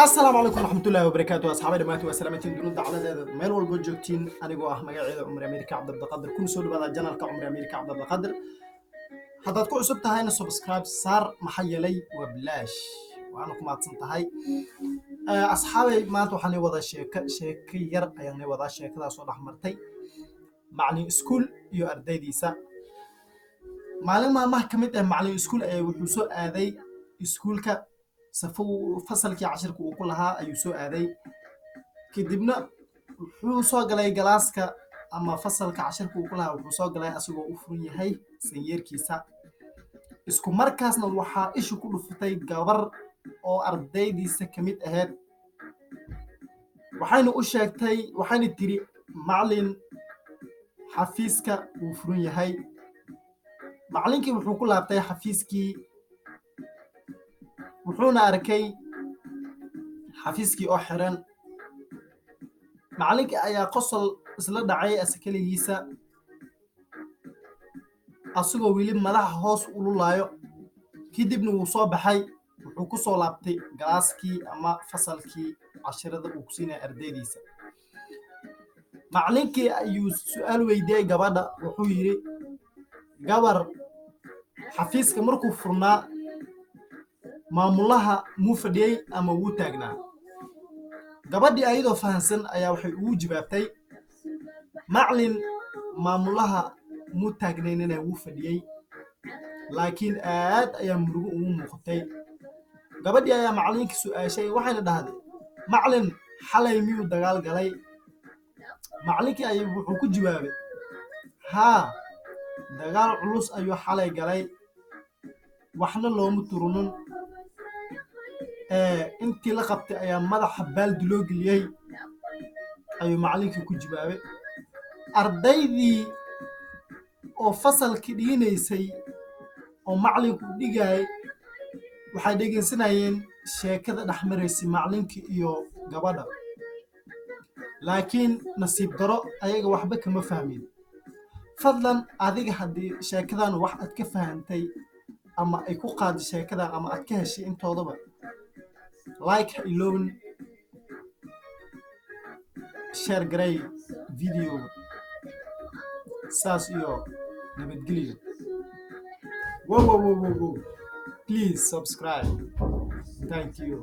السلام عليكم ورحمة الله وبركاته أصحابي دماتي وسلامتين دولد على ذا ميل والبوجوكتين أنا جوا مجال عمر أمريكا عبد القادر كل سود بدأ جنال كعمر أمريكا عبد القادر حتى تكون سبتها هنا سبسكرايب صار محيلي وبلاش وأنا كم أتصنت هاي أصحابي ما توحني وضع شيك ير يعني وضع شيك كذا صور أحمرتي معني سكول يؤردي ديسا معلم ما محكمة معلم سكول وحوسو آذي سكول سفو فصلكii cashirka uu ku lahaa ayuu soo aaday kadibna wuxuu soo galay galaaska ama fasalka cashirka uu ku lahaa wuxuu soo galay asagoo u furan yahay sanyeerkiisa isku markaasna waxaa ishu ku dhuftay gabar oo ardaydiisa kamid ahayd waxayna u sheegtay waxayna tiri macallin xafiiska uu furan yahay macallinkii wuxuu ku laabtay xafiiskii wuxuuna arkay xafiiskii oo xiran macallinka ayaa qosol isla dhacay askaligiisa asagoo wili madaxa hoos u lulaayo kadibna wuu soo baxay wuxuu ku soo laabtay galaaskii ama fasalkii cashirada uu ku siinay ardaydiisa macallinkii ayuu su'aal weydiiyay gabadha wuxuu yiri gabar xafiiska markuu furnaa maamulaha muu fadhiyay ama wuu taagnaa gabadhii ayadoo fahansan ayaa waxay ugu jawaabtay macallin maamulaha muu taagnaynina wuu fadhiyay laakiin aad ayaa murugo ugu muuqatay gabadhii ayaa macallinkii su'aashay waxayna dhahday macallin xalay miyuu dagaal galay macallinkii ayuu wuxuu ku jawaabay haa dagaal culus ayuu xalay galay waxna looma turunin intii la qabtay ayaa madaxa baaldi loo geliyay ayuu macallinkii ku jawaabay ardaydii oo fasalkii dhiganaysay oo macallinku dhigay waxay dhegeysanayeen sheekada dhexmaraysay macallinkii iyo gabadha laakiin nasiib daro ayaga waxba kama fahmin fadlan adiga haddii sheekadan wax aad ka fahantay ama ay ku qaadi sheekadan ama aad ka heshay intoodaba like ilowin share garay video saas iyo nabadgelyo wow please subscribe thank you